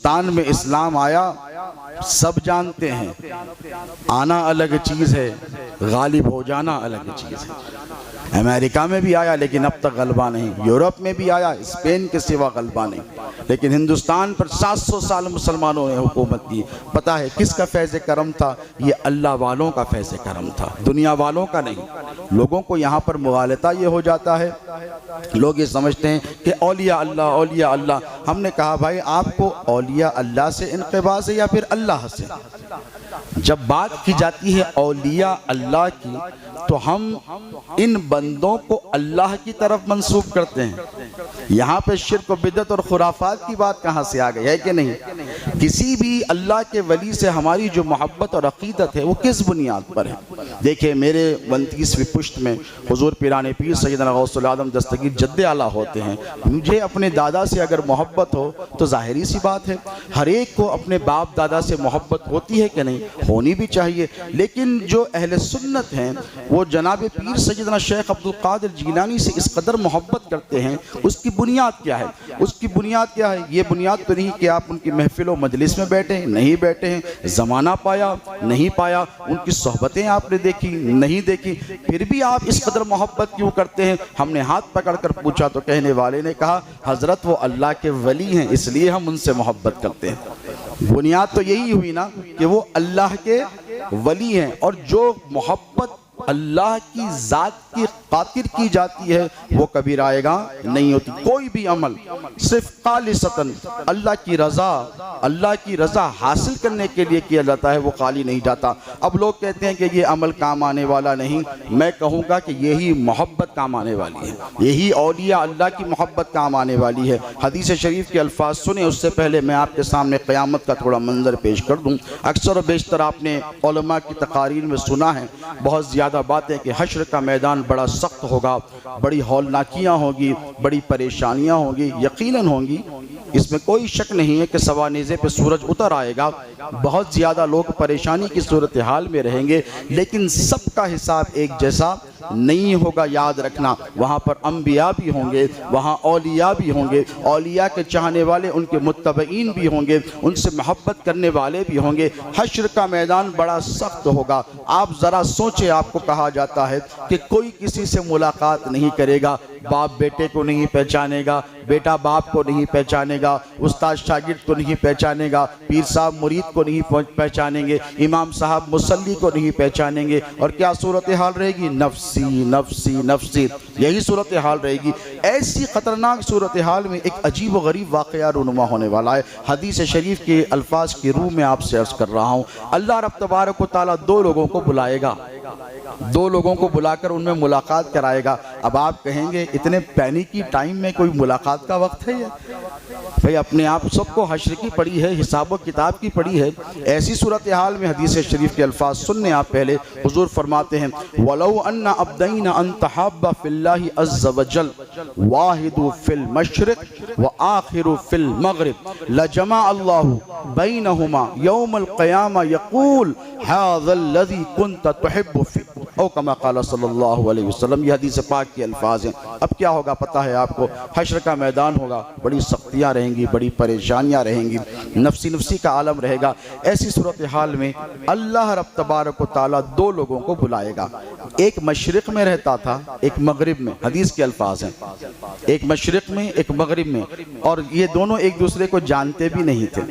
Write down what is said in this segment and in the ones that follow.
तान में इस्लाम आया सब जानते हैं, आना अलग चीज़ है, गालिब हो जाना अलग चीज़ है। अमेरिका में भी आया लेकिन अब तक गलबा नहीं, यूरोप में भी आया, स्पेन के सिवा गलबा नहीं, लेकिन हिंदुस्तान पर 700 साल मुसलमानों ने हुकूमत की। पता है किसका फैज़ करम था? ये अल्लाह वालों का फैज़ करम था, दुनिया वालों का नहीं। लोगों को यहाँ पर मुगालता ये हो जाता है, लोग ये समझते हैं कि औलिया अल्लाह औलिया अल्लाह। हमने कहा भाई आपको औलिया अल्लाह से इनक़िबास है या फिर अल्लाह से? जब बात की जाती है औलिया अल्लाह की तो हम इन बंदों को अल्लाह की तरफ मंसूब करते हैं। यहाँ पे शिर्क और बिदअत और खुराफात की बात कहाँ से आ गई है कि नहीं? किसी भी अल्लाह के वली से हमारी जो मोहब्बत और अक़ीदत है वो किस बुनियाद पर है? देखिए मेरे 29वीं पुश्त में हुज़ूर पीराने पीर सैयदना गौसुल आज़म दस्तगीर जद्दे आला होते हैं। मुझे अपने दादा से अगर मोहब्बत हो तो ज़ाहिरी सी बात है हर एक को अपने बाप दादा से मोहब्बत होती है कि नहीं? होनी भी चाहिए। लेकिन जो अहले सुन्नत हैं वो जनाब पीर सैयदना शेख अब्दुल कादिर जीलानी से इस कदर मोहब्बत करते हैं, उसकी बुनियाद क्या है? उसकी बुनियाद क्या है? ये बुनियाद तो नहीं कि आप उनकी महफिल और मजलिस में बैठे हैं, नहीं बैठे हैं, ज़माना पाया नहीं पाया, उनकी सोहबतें आपने देखी नहीं देखी, फिर भी आप इस कदर मोहब्बत क्यों करते हैं? हमने हाथ पकड़ कर पूछा तो कहने वाले ने कहा हज़रत वो अल्लाह के वली हैं इसलिए हम उनसे मोहब्बत करते हैं। बुनियाद तो यही हुई ना कि वो अल्लाह के वली हैं, और जो मोहब्बत अल्लाह की ज़ात की खातिर की जाती है वो कभी रायगा नहीं होती। कोई भी अमल सिर्फ खालिसतन अल्लाह की रज़ा हासिल करने के लिए किया जाता है, वो खाली नहीं जाता। अब लोग कहते हैं कि ये अमल काम आने वाला नहीं, मैं कहूँगा कि यही मोहब्बत काम आने वाली है, यही औलिया अल्लाह की मोहब्बत काम आने वाली है। हदीस शरीफ के अल्फाज सुने उससे पहले मैं आपके सामने क़यामत का थोड़ा मंजर पेश कर दूँ। अक्सर व बेशतर आपने उलमा की तकारीर में सुना है बहुत ज़्यादा बातें कि हश्र का मैदान बड़ा सख्त होगा, बड़ी हौलनाकियाँ होगी, बड़ी परेशानियाँ होंगी, यकीनन होंगी, इसमें कोई शक नहीं है कि सवानेज़े पे सूरज उतर आएगा, बहुत ज़्यादा लोग परेशानी की सूरत हाल में रहेंगे, लेकिन सबका हिसाब एक जैसा नहीं होगा। याद रखना वहाँ पर अम्बिया भी होंगे, वहाँ औलिया भी होंगे, औलिया के चाहने वाले उनके मुत्तबईन भी होंगे, उनसे मोहब्बत करने वाले भी होंगे। हश्र का मैदान बड़ा सख्त होगा। आप ज़रा सोचें, आपको कहा जाता है कि कोई किसी से मुलाकात नहीं करेगा, बाप बेटे को नहीं पहचानेगा, बेटा बाप को नहीं पहचानेगा, उस्ताद शागिर्द को नहीं पहचानेगा, पीर साहब मुरीद को नहीं पहचानेंगे, इमाम साहब मुसल्ली को नहीं पहचानेंगे, और क्या सूरत हाल रहेगी? नफ्सी नफ्सी नफ्सी, यही सूरत हाल रहेगी। ऐसी ख़तरनाक सूरत हाल में एक अजीब व गरीब वाक़या रूनुमा होने वाला है। हदीस शरीफ के अल्फाज की रूह में आपसे अर्ज़ कर रहा हूँ, अल्लाह रब तबारक व तआला दो लोगों को बुलाएगा, दो लोगों को बुलाकर उनमें मुलाकात कराएगा। अब आप कहेंगे इतने पैनिकी टाइम में कोई मुलाकात का वक्त है? ये भाई अपने आप सबको हश्र की पड़ी है, हिसाब व किताब की पड़ी है। ऐसी सूरत हाल में हदीस शरीफ के अल्फाज सुनने आप पहले। हुजूर फरमाते हैं वलौ अन्ना अब्दैना अन तहब्बा फिल्लाहि अज़्ज़ व जल वाहिदु फिल मशरिक़ व आखिरु फिल मग़रिब लजमा अल्लाहु बैनहुमा यौमल क़यामा यक़ूल हाज़ल लज़ी कुन्त तुहिब्बु फ़ी औ कमा क़ाल सल्लल्लाहु अलैहि वसल्लम। ये हदीस पाक के अल्फाज हैं। अब क्या होगा पता है आपको? हश्र का मैदान होगा, बड़ी सख्तियाँ रहेंगी, बड़ी परेशानियाँ रहेंगी, नफसी नफसी का आलम रहेगा। ऐसी सूरत हाल में अल्लाह रब तबारक व तआला दो लोगों को बुलाएगा, एक मशरिक़ में रहता था, एक मगरिब में। हदीस के अल्फाज हैं, एक मशरिक़ में एक मगरिब में, और ये दोनों एक दूसरे को जानते भी नहीं थे,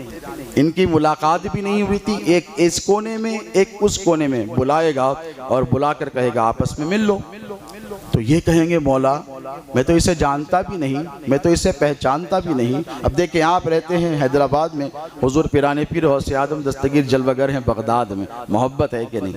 इनकी मुलाकात भी नहीं हुई थी। एक इस कोने में एक उस कोने में बुलाएगा और बुलाकर कहेगा आपस में मिल लो। तो ये कहेंगे मौला मैं तो इसे जानता भी नहीं, मैं तो इसे पहचानता भी नहीं। अब देखिए आप रहते हैं हैदराबाद में, हुजूर पीराने पीर गौसे आज़म दस्तगीर जलवागर हैं बगदाद में, मोहब्बत है कि नहीं?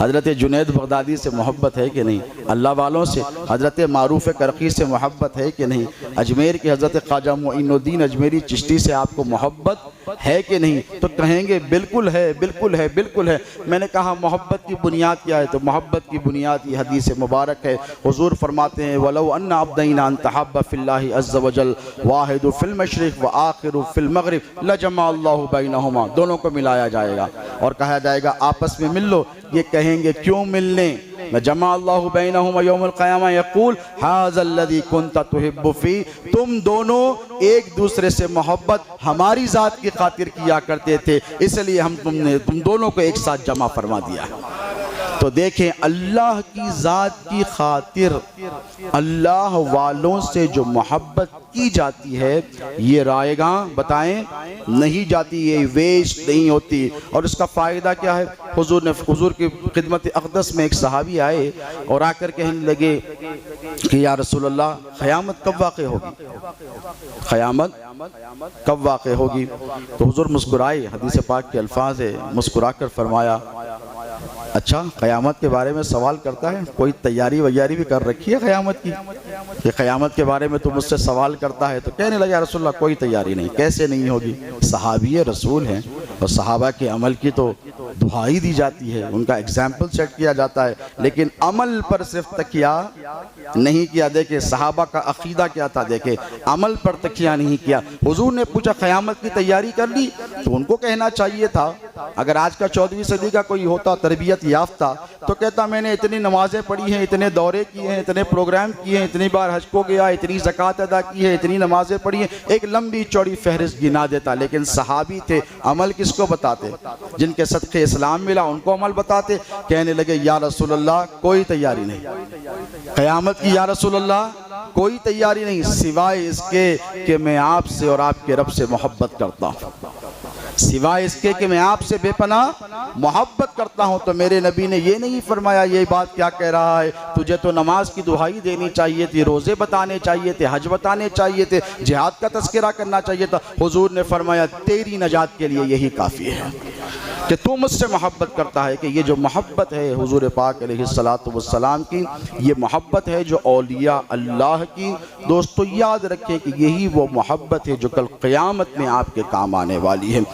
हज़रत जुनैद बगदादी से मोहब्बत है कि नहीं? अल्लाह वालों से हज़रत मारूफ़ करकी से मोहब्बत है कि नहीं? अजमेर के हज़रत ख्वाजा मोइनुद्दीन अजमेरी चिश्ती से आपको मोहब्बत है कि नहीं? तो कहेंगे बिल्कुल है, बिल्कुल है, बिल्कुल है। मैंने कहा मोहब्बत की बुनियाद क्या है? तो मोहब्बत की बुनियाद ये हदीस मुबारक है। हुजूर फरमाते हैं वलौ अन्ना अब्दैना अन तहब्बा फिल्लाहि अज़्ज़ व जल वाहिदु फिल मशरिक़ व आखिरु फिल मग़रिब लजमा अल्लाहु बैनहुमा, दोनों को मिलाया जाएगा और कहा जाएगा आपस में मिल लो। ये कहेंगे क्यों मिलने, जमा अल्लाहु बैनहुम यौमुल क़ियामा यक़ूल हाज़ल्लज़ी कुन्ता तुहिब्बु फ़ी, तुम दोनों एक दूसरे से मोहब्बत हमारी ज़ात की खातिर किया करते थे, इसलिए हम तुम दोनों को एक साथ जमा फरमा दिया। तो देखें, अल्लाह की ज़ात की खातिर अल्लाह वालों से जो मोहब्बत की जाती है ये रायगा बताएं नहीं जाती, ये वेस्ट नहीं होती। और इसका फ़ायदा क्या है? हुजूर की खिदमत अक़दस में एक सहाबी आए और आकर कहने लगे कि या रसूलल्लाह, क़यामत कब वाक़ होगी, क़यामत कब वाक़ होगी? तो हुजूर मुस्कुराए, हदीस पाक के अल्फाज है, मुस्कुरा कर फरमाया अच्छा क़यामत के बारे में सवाल करता है, कोई तैयारी वैयारी भी कर रखी है क़यामत की कि क़यामत के बारे में तुम मुझसे सवाल करता है? तो कहने लगा रसूलल्लाह कोई तैयारी नहीं। कैसे नहीं होगी? सहाबी रसूल हैं और सहाबा के अमल की तो दुहाई दी जाती है, उनका एग्जाम्पल सेट किया जाता है, लेकिन अमल पर सिर्फ तकिया नहीं किया। देखे सहाबा का अकीदा क्या था, देखे अमल पर तकिया नहीं किया। हुजूर ने पूछा क़यामत की तैयारी कर ली? तो उनको कहना चाहिए था, अगर आज का 14वीं सदी का कोई होता तरबियत याफ्ता, तो कहता मैंने इतनी नमाजें पढ़ी हैं, इतने दौरे किए हैं, इतने प्रोग्राम किए हैं, इतनी बार हज को गया, इतनी ज़कात अदा की है, इतनी नमाजें पढ़ी हैं, एक लंबी चौड़ी फहरिस्त गिना देता। लेकिन सहाबी थे, अमल किसको बताते? जिनके सदक़े इस्लाम मिला उनको अमल बताते। कहने लगे या रसूलल्लाह कोई तैयारी नहीं क़यामत की, या रसूलल्लाह कोई तैयारी नहीं, सिवाय इसके कि मैं आपसे और आपके रब से मोहब्बत करता हूँ, सिवाय इसके कि मैं आपसे बेपनाह मोहब्बत करता हूँ। तो मेरे नबी ने ये नहीं फरमाया ये बात क्या कह रहा है, तुझे तो नमाज की दुहाई देनी चाहिए थी, रोज़े बताने चाहिए थे, हज बताने चाहिए थे, जिहाद का तज़किरा करना चाहिए था। हुजूर ने फरमाया तेरी नजात के लिए यही काफ़ी है कि तू मुझसे मोहब्बत करता है। कि ये जो मोहब्बत है हुजूर पाक अलैहिस्सलातु वस्सलाम की, ये मोहब्बत है जो औलिया अल्लाह की। दोस्तों याद रखें कि यही वो मोहब्बत है जो कल क़यामत में आपके काम आने वाली है।